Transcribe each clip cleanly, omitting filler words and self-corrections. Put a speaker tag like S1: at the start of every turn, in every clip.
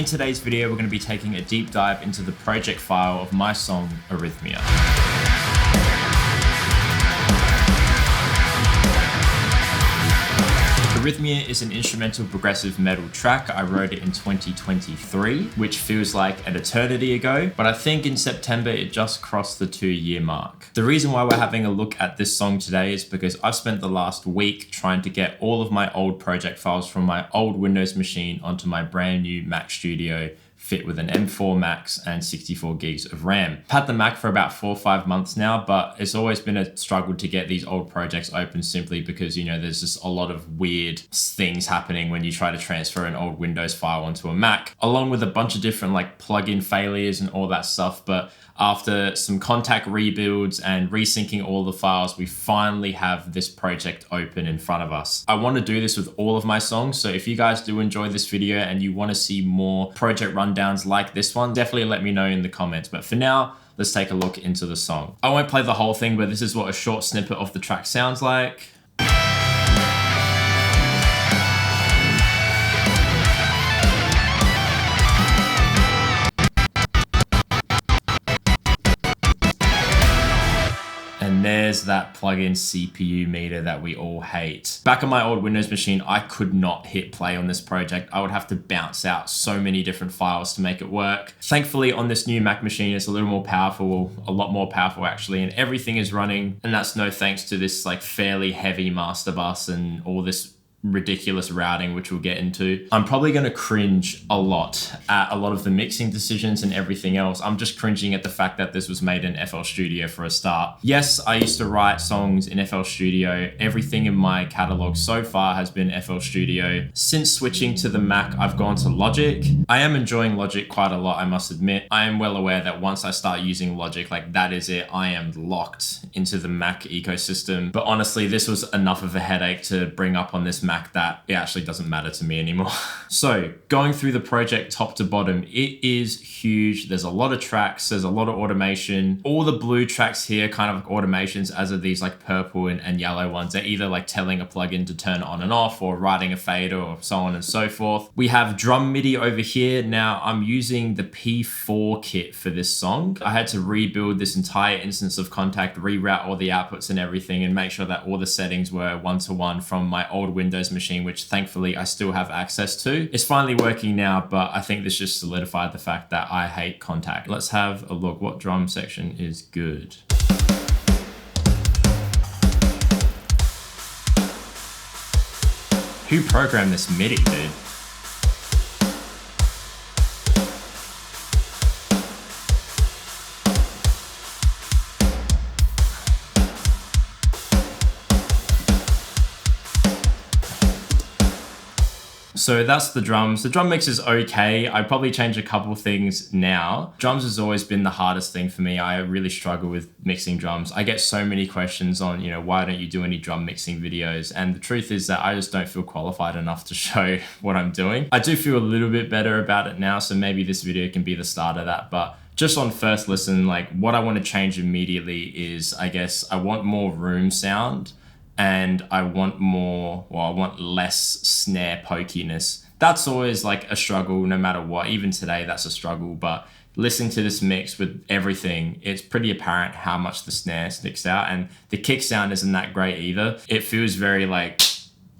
S1: In today's video, we're going to be taking a deep dive into the project file of my song, Arrhythmia. Arrhythmia is an instrumental progressive metal track. I wrote it in 2023, which feels like an eternity ago, but I think in September it just crossed the 2-year mark. The reason why we're having a look at this song today is because I've spent the last week trying to get all of my old project files from my old Windows machine onto my brand new Mac Studio fit with an M4 Max and 64 gigs of RAM. I've had the Mac for about 4 or 5 months now, but it's always been a struggle to get these old projects open simply because, you know, there's just a lot of weird things happening when you try to transfer an old Windows file onto a Mac, along with a bunch of different like plugin failures and all that stuff. But after some contact rebuilds and resyncing all the files, we finally have this project open in front of us. I want to do this with all of my songs, so if you guys do enjoy this video and you want to see more project rundowns like this one, definitely let me know in the comments. But for now, let's take a look into the song. I won't play the whole thing, but this is what a short snippet of the track sounds like. And there's that plugin CPU meter that we all hate. Back on my old Windows machine, I could not hit play on this project. I would have to bounce out so many different files to make it work. Thankfully, on this new Mac machine, it's a little more powerful, a lot more powerful actually, and everything is running. And that's no thanks to this like fairly heavy master bus and all this ridiculous routing, which we'll get into. I'm probably going to cringe a lot at a lot of the mixing decisions and everything else. I'm just cringing at the fact that this was made in FL Studio for a start. Yes, I used to write songs in FL Studio. Everything in my catalog so far has been FL Studio. Since switching to the Mac, I've gone to Logic. I am enjoying Logic quite a lot, I must admit. I am well aware that once I start using Logic, like that is it. I am locked into the Mac ecosystem. But honestly, this was enough of a headache to bring up on this Mac that it actually doesn't matter to me anymore. So going through the project top to bottom, it is huge. There's a lot of tracks, there's a lot of automation. All the blue tracks here kind of like automations, as are these like purple and yellow ones. They're either like telling a plugin to turn on and off or writing a fader or so on and so forth. We have drum MIDI over here. Now I'm using the P4 kit for this song. I had to rebuild this entire instance of Contact, reroute all the outputs and everything and make sure that all the settings were one-to-one from my old Windows machine, which thankfully I still have access to. It's finally working now, but I think this just solidified the fact that I hate Contact. Let's have a look. What drum section is good? Who programmed this MIDI, dude? So that's the drums. The drum mix is okay. I'd probably change a couple things now. Drums has always been the hardest thing for me. I really struggle with mixing drums. I get so many questions on, you know, why don't you do any drum mixing videos? And the truth is that I just don't feel qualified enough to show what I'm doing. I do feel a little bit better about it now, so maybe this video can be the start of that. But just on first listen, like what I want to change immediately is, I guess, I want more room sound. And I want less snare pokiness. That's always like a struggle no matter what. Even today, that's a struggle. But listening to this mix with everything, it's pretty apparent how much the snare sticks out. And the kick sound isn't that great either. It feels very like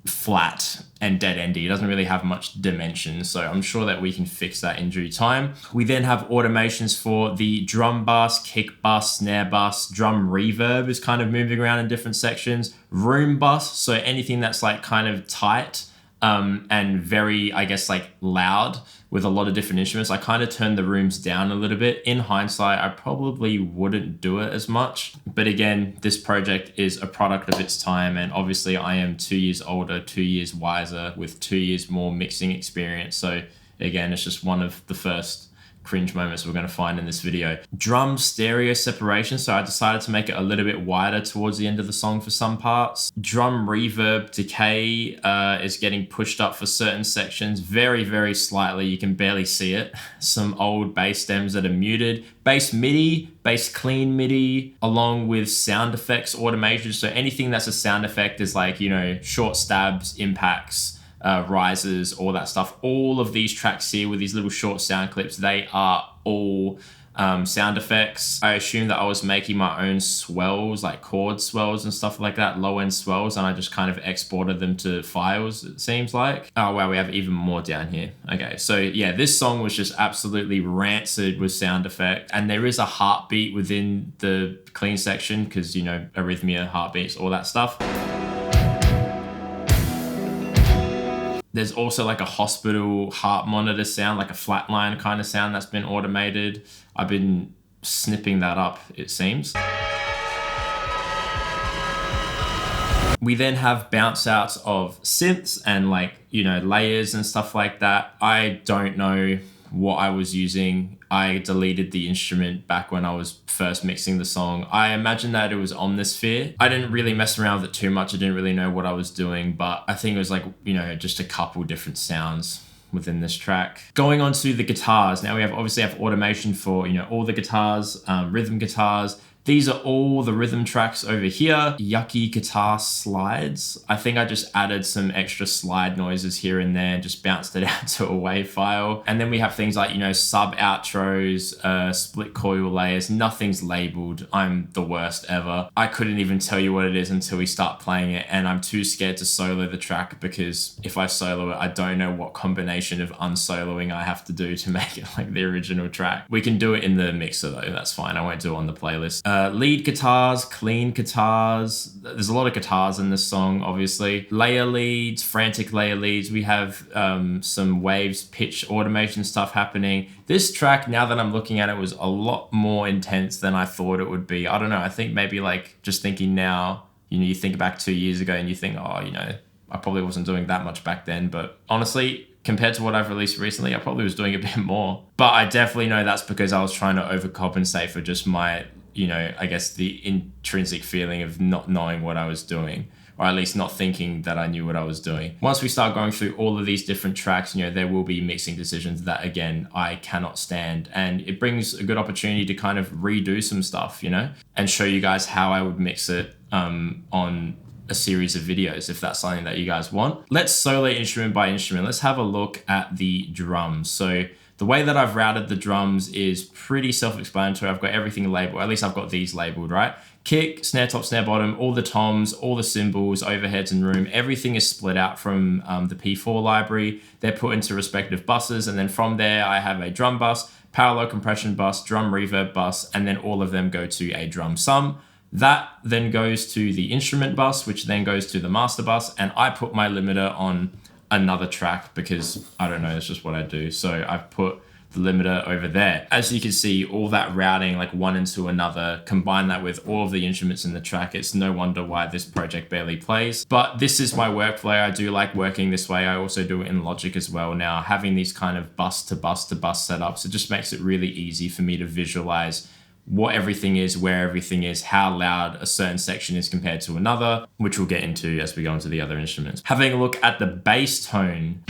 S1: flat and dead-endy. It doesn't really have much dimension, so I'm sure that we can fix that in due time. We then have automations for the drum bus, kick bus, snare bus. Drum reverb is kind of moving around in different sections. Room bus, so anything that's like kind of tight and very, I guess, like loud with a lot of different instruments. I kind of turned the rooms down a little bit. In hindsight, I probably wouldn't do it as much. But again, this project is a product of its time. And obviously I am 2 years older, 2 years wiser with 2 years more mixing experience. So again, it's just one of the first cringe moments we're going to find in this video. Drum stereo separation, so I decided to make it a little bit wider towards the end of the song for some parts. Drum reverb decay is getting pushed up for certain sections very, very slightly. You can barely see it. Some old bass stems that are muted. Bass MIDI, bass clean MIDI, along with sound effects automation. So anything that's a sound effect is like, you know, short stabs, impacts, risers, all that stuff. All of these tracks here with these little short sound clips, they are all sound effects. I assumed that I was making my own swells, like chord swells and stuff like that, low end swells, and I just kind of exported them to files, it seems like. Oh wow, we have even more down here. Okay, so yeah, this song was just absolutely rancid with sound effect, and there is a heartbeat within the clean section because, you know, arrhythmia, heartbeats, all that stuff. There's also like a hospital heart monitor sound, like a flatline kind of sound that's been automated. I've been snipping that up, it seems. We then have bounce outs of synths and like, you know, layers and stuff like that. I don't know what I was using. I deleted the instrument back when I was first mixing the song. I imagine that it was Omnisphere. I didn't really mess around with it too much. I didn't really know what I was doing, but I think it was like, you know, just a couple different sounds within this track. Going on to the guitars. Now we obviously have automation for, you know, all the guitars, rhythm guitars. These are all the rhythm tracks over here. Yucky guitar slides. I think I just added some extra slide noises here and there and just bounced it out to a WAV file. And then we have things like, you know, sub outros, split coil layers. Nothing's labeled. I'm the worst ever. I couldn't even tell you what it is until we start playing it, and I'm too scared to solo the track because if I solo it, I don't know what combination of unsoloing I have to do to make it like the original track. We can do it in the mixer though, that's fine. I won't do it on the playlist. Lead guitars, clean guitars. There's a lot of guitars in this song, obviously. Layer leads, frantic layer leads. We have some waves, pitch automation stuff happening. This track, now that I'm looking at it, was a lot more intense than I thought it would be. I don't know. I think maybe like just thinking now, you know, you think back 2 years ago and you think, oh, you know, I probably wasn't doing that much back then. But honestly, compared to what I've released recently, I probably was doing a bit more. But I definitely know that's because I was trying to overcompensate for just my, you know, I guess the intrinsic feeling of not knowing what I was doing, or at least not thinking that I knew what I was doing. Once we start going through all of these different tracks, you know, there will be mixing decisions that, again, I cannot stand. And it brings a good opportunity to kind of redo some stuff, you know, and show you guys how I would mix it on a series of videos if that's something that you guys want. Let's solo instrument by instrument. Let's have a look at the drums. So the way that I've routed the drums is pretty self-explanatory. I've got everything labeled, at least I've got these labeled, right? Kick, snare top, snare bottom, all the toms, all the cymbals, overheads and room, everything is split out from the P4 library. They're put into respective buses, and then from there I have a drum bus, parallel compression bus, drum reverb bus, and then all of them go to a drum sum. That then goes to the instrument bus, which then goes to the master bus, and I put my limiter on another track because I don't know, it's just what I do. So I've put the limiter over there. As you can see, all that routing like one into another, combine that with all of the instruments in the track, it's no wonder why this project barely plays. But this is my workflow. I do like working this way. I also do it in Logic as well now. Having these kind of bus to bus to bus setups, it just makes it really easy for me to visualize what everything is, where everything is, how loud a certain section is compared to another, which we'll get into as we go into the other instruments. Having a look at the bass tone.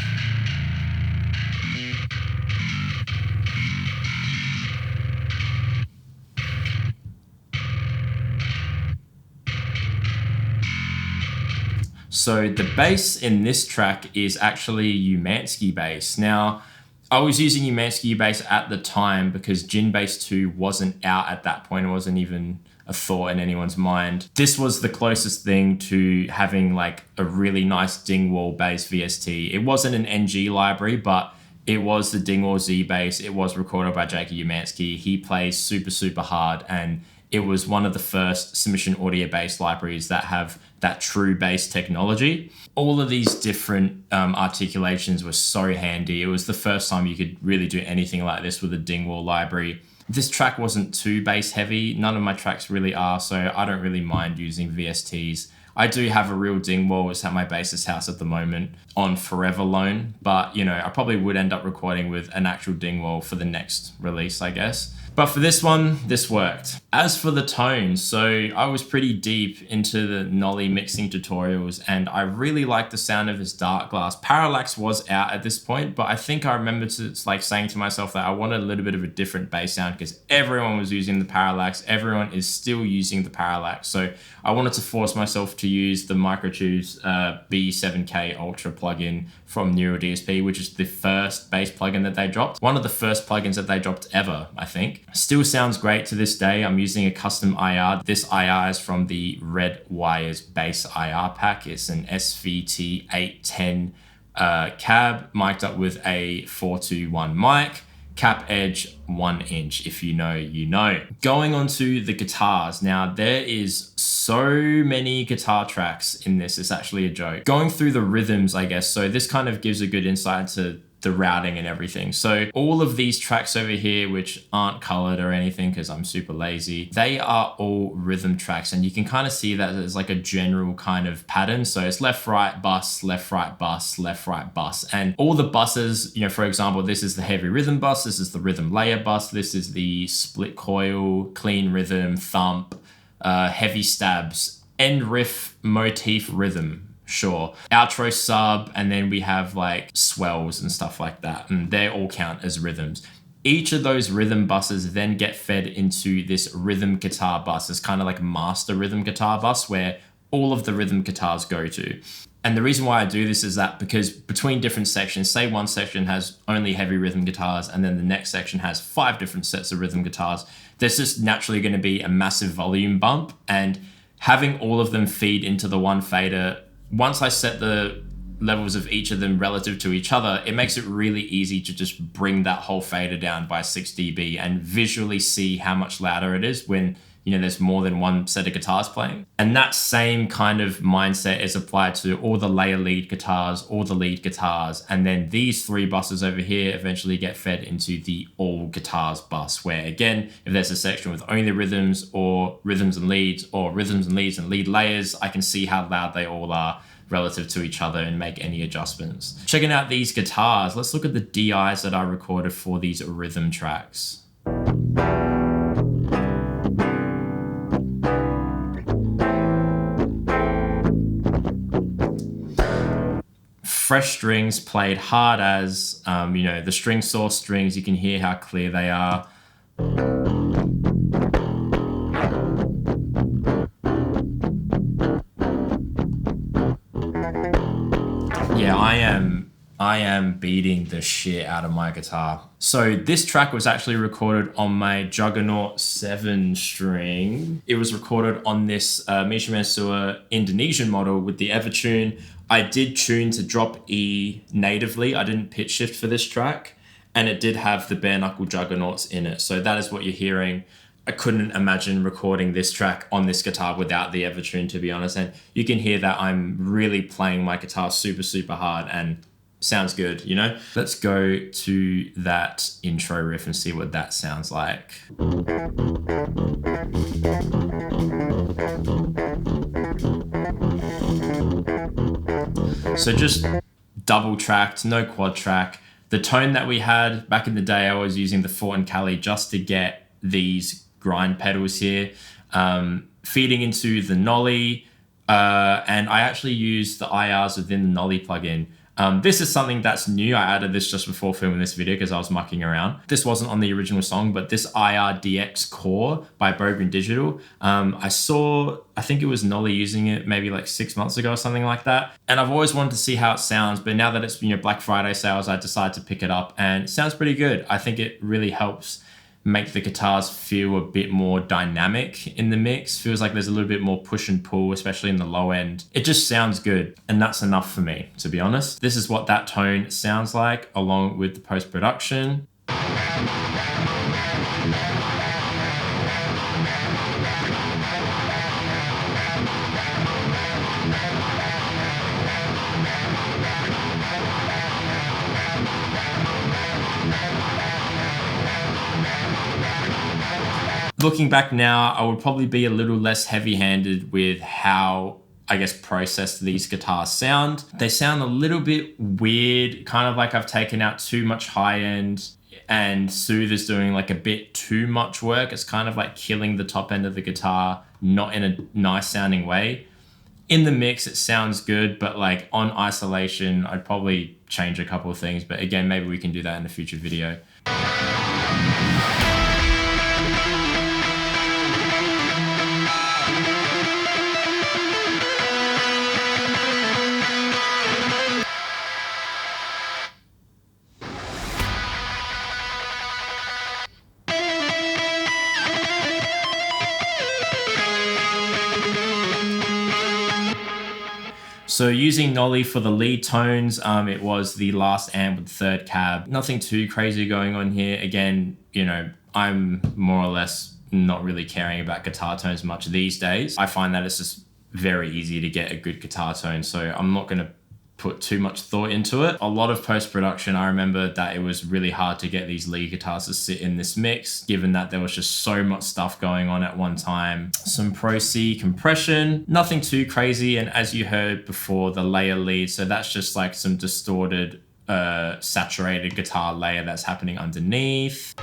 S1: So the bass in this track is actually Houshmand bass. Now, I was using Houshmand bass at the time because Jin Bass 2 wasn't out at that point. It wasn't even a thought in anyone's mind. This was the closest thing to having like a really nice Dingwall bass VST. It wasn't an NG library, but it was the Dingwall Z bass. It was recorded by Jake Houshmand. He plays super, super hard, and it was one of the first submission audio bass libraries that have that true bass technology. All of these different articulations were so handy. It was the first time you could really do anything like this with a Dingwall library. This track wasn't too bass heavy. None of my tracks really are, so I don't really mind using VSTs. I do have a real Dingwall. It's at my bassist house at the moment on forever loan, but you know, I probably would end up recording with an actual Dingwall for the next release, I guess. But for this one, this worked. As for the tone, so I was pretty deep into the Nolly mixing tutorials and I really liked the sound of his dark glass. Parallax was out at this point, but I think I remember saying to myself that I wanted a little bit of a different bass sound because everyone was using the parallax. Everyone is still using the parallax. So I wanted to force myself to use the Microtube's B7K Ultra plugin from Neural DSP, which is the first bass plugin that they dropped. One of the first plugins that they dropped ever, I think. Still sounds great to this day. I'm using a custom IR. This IR is from the Red Wires bass IR pack. It's an SVT 810 cab, mic'd up with a 421 mic. Cap edge 1 inch. If you know, you know. Going on to the guitars. Now, there is so many guitar tracks in this. It's actually a joke. Going through the rhythms, I guess. So this kind of gives a good insight to the routing and everything. So all of these tracks over here, which aren't colored or anything because I'm super lazy, they are all rhythm tracks. And you can kind of see that there's like a general kind of pattern. So it's left, right, bus, left, right, bus, left, right, bus. And all the buses, you know, for example, this is the heavy rhythm bus. This is the rhythm layer bus. This is the split coil, clean rhythm, thump, heavy stabs, end riff, motif, rhythm. Sure. Outro sub, and then we have like swells and stuff like that. And they all count as rhythms. Each of those rhythm buses then get fed into this rhythm guitar bus. It's kind of like a master rhythm guitar bus where all of the rhythm guitars go to. And the reason why I do this is that because between different sections, say one section has only heavy rhythm guitars and then the next section has 5 different sets of rhythm guitars, there's just naturally going to be a massive volume bump, and having all of them feed into the one fader, once I set the levels of each of them relative to each other, it makes it really easy to just bring that whole fader down by 6 dB and visually see how much louder it is when, you know, there's more than one set of guitars playing. And that same kind of mindset is applied to all the layer lead guitars, all the lead guitars, and then these 3 buses over here eventually get fed into the all guitars bus, where again, if there's a section with only rhythms or rhythms and leads or rhythms and leads and lead layers, I can see how loud they all are relative to each other and make any adjustments. Checking out these guitars, let's look at the DIs that I recorded for these rhythm tracks. Fresh strings played hard as, you know, the string source strings, you can hear how clear they are. Yeah, I am beating the shit out of my guitar. So this track was actually recorded on my Juggernaut 7 string. It was recorded on this Houshmand Sewer Indonesian model with the Evertune. I did tune to drop E natively. I didn't pitch shift for this track, and it did have the bare knuckle juggernauts in it. So that is what you're hearing. I couldn't imagine recording this track on this guitar without the Evertune, to be honest. And you can hear that I'm really playing my guitar super, super hard and sounds good, you know? Let's go to that intro riff and see what that sounds like. So just double tracked, no quad track. The tone that we had back in the day, I was using the Fort and Cali just to get these grind pedals here, feeding into the Nolly, and I actually used the IRs within the Nolly plugin. This is something that's new. I added this just before filming this video because I was mucking around. This wasn't on the original song, but this IR-DX Core by Bogren Digital, I think it was Nolly using it maybe like 6 months ago or something like that. And I've always wanted to see how it sounds, but now that it's, you know, Black Friday sales, I decided to pick it up and it sounds pretty good. I think it really helps make the guitars feel a bit more dynamic in the mix. Feels like there's a little bit more push and pull, especially in the low end. It just sounds good, and that's enough for me, to be honest. This is what that tone sounds like along with the post-production. Looking back now, I would probably be a little less heavy-handed with how, I guess, processed these guitars sound. They sound a little bit weird, kind of like I've taken out too much high end. and Soothe is doing like a bit too much work. It's kind of like killing the top end of the guitar, not in a nice sounding way. In the mix, it sounds good, but like on isolation, I'd probably change a couple of things. But again, maybe we can do that in a future video. So using Nolly for the lead tones, it was the last amp with third cab. Nothing too crazy going on here. Again, you know, I'm more or less not really caring about guitar tones much these days. I find that it's just very easy to get a good guitar tone, so I'm not going to put too much thought into it. A lot of post-production, I remember that it was really hard to get these lead guitars to sit in this mix, given that there was just so much stuff going on at one time. Some Pro C compression, nothing too crazy, and as you heard before, the layer lead, so that's just like some distorted, saturated guitar layer that's happening underneath.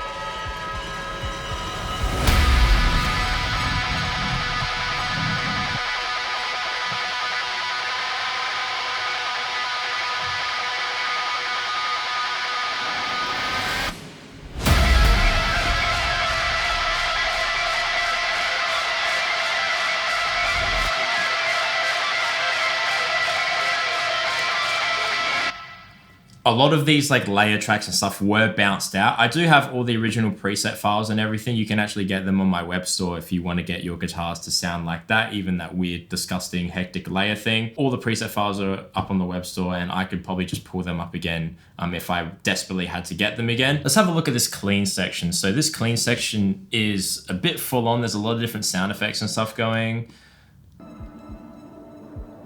S1: A lot of these like layer tracks and stuff were bounced out. I do have all the original preset files and everything. You can actually get them on my web store if you want to get your guitars to sound like that, even that weird, disgusting, hectic layer thing. All the preset files are up on the web store, and I could probably just pull them up again if I desperately had to get them again. Let's have a look at this clean section. So this clean section is a bit full on. There's a lot of different sound effects and stuff going.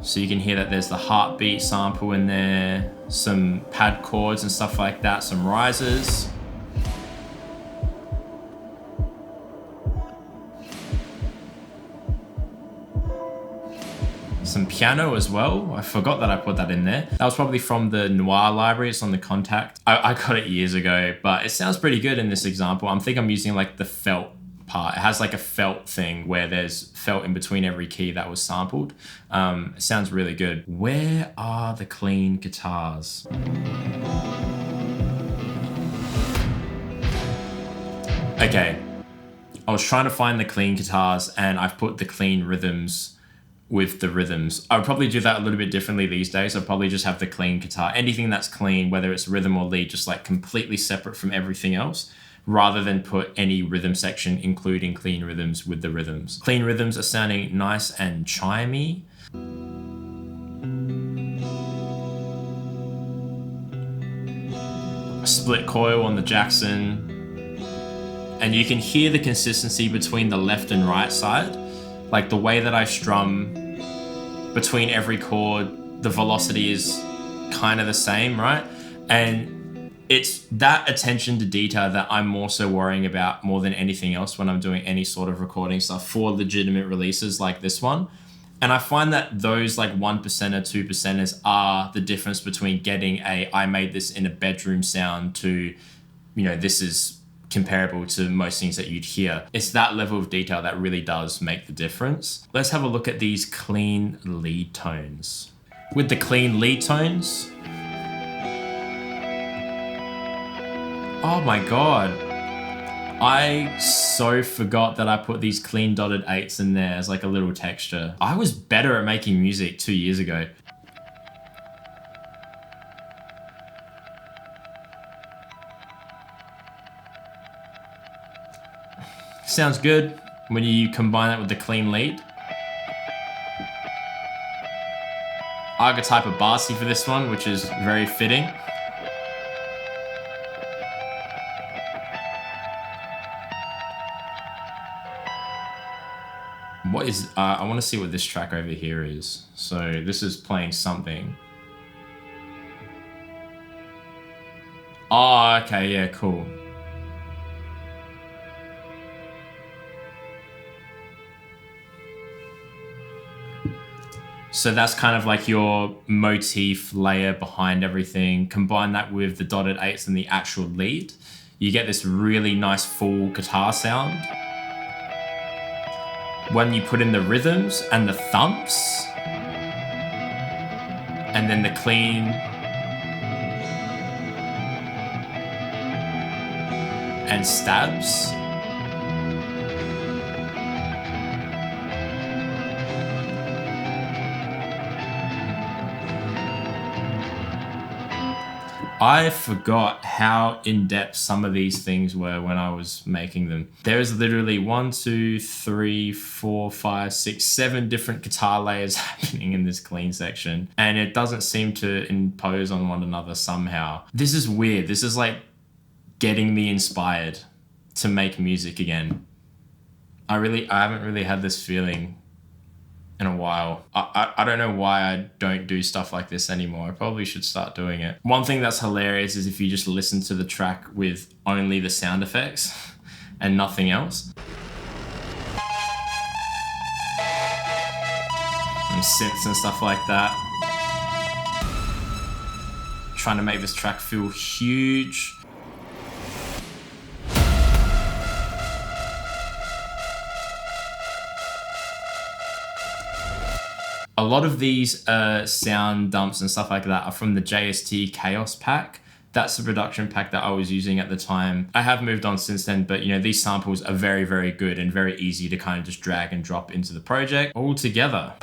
S1: So you can hear that there's the heartbeat sample in there, some pad chords and stuff like that, some risers. Some piano as well. I forgot that I put that in there. That was probably from the Noir library. It's on the Contact. I got it years ago, but it sounds pretty good in this example. I think I'm using like the felt part. It has like a felt thing where there's felt in between every key that was sampled. It sounds really good. Where are the clean guitars? Okay, I was trying to find the clean guitars and I've put the clean rhythms with the rhythms. I would probably do that a little bit differently these days. I'd probably just have the clean guitar. Anything that's clean, whether it's rhythm or lead, just like completely separate from everything else, rather than put any rhythm section, including clean rhythms, with the rhythms. Clean rhythms are sounding nice and chimey. Split coil on the Jackson. And you can hear the consistency between the left and right side. Like the way that I strum between every chord, the velocity is kind of the same, right? And it's that attention to detail that I'm more so worrying about more than anything else when I'm doing any sort of recording stuff for legitimate releases like this one. And I find that those like 1% or 2%ers are the difference between getting I made this in a bedroom sound to, you know, this is comparable to most things that you'd hear. It's that level of detail that really does make the difference. Let's have a look at these clean lead tones. With the clean lead tones, oh my God. I so forgot that I put these clean dotted 8s in there as like a little texture. I was better at making music 2 years ago. Sounds good when you combine that with the clean lead. Archetype of Barcy for this one, which is very fitting. What is, I want to see what this track over here is. So this is playing something. Oh, okay, yeah, cool. So that's kind of like your motif layer behind everything. Combine that with the dotted 8s and the actual lead. you get this really nice full guitar sound. When you put in the rhythms and the thumps, and then the clean and stabs. I forgot how in-depth some of these things were when I was making them. There's literally 1, 2, 3, 4, 5, 6, 7 different guitar layers happening in this clean section, and it doesn't seem to impose on one another somehow. This is weird. This is like getting me inspired to make music again. I haven't really had this feeling in a while. I don't know why I don't do stuff like this anymore. I probably should start doing it. One thing that's hilarious is if you just listen to the track with only the sound effects and nothing else. And synths and stuff like that. Trying to make this track feel huge. A lot of these sound dumps and stuff like that are from the JST Chaos pack. That's the production pack that I was using at the time. I have moved on since then, but you know, these samples are very, very good and very easy to kind of just drag and drop into the project all together.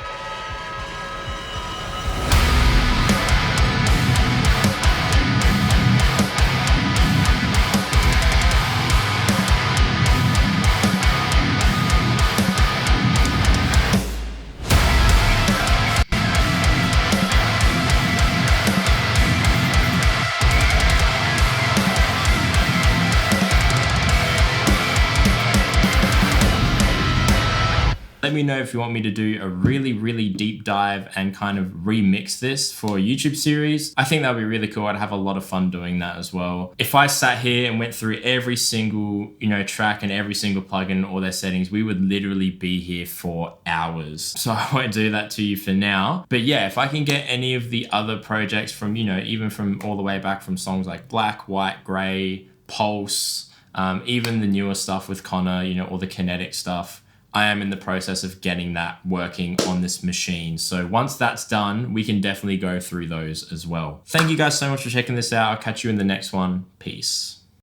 S1: Let me know if you want me to do a really, really deep dive and kind of remix this for a YouTube series. I think that would be really cool. I'd have a lot of fun doing that as well. If I sat here and went through every single, track and every single plugin or their settings, we would literally be here for hours. So I won't do that to you for now. But yeah, if I can get any of the other projects from, even from all the way back from songs like Black, White, Grey, Pulse, even the newer stuff with Connor, all the kinetic stuff, I am in the process of getting that working on this machine. So once that's done, we can definitely go through those as well. Thank you guys so much for checking this out. I'll catch you in the next one. Peace.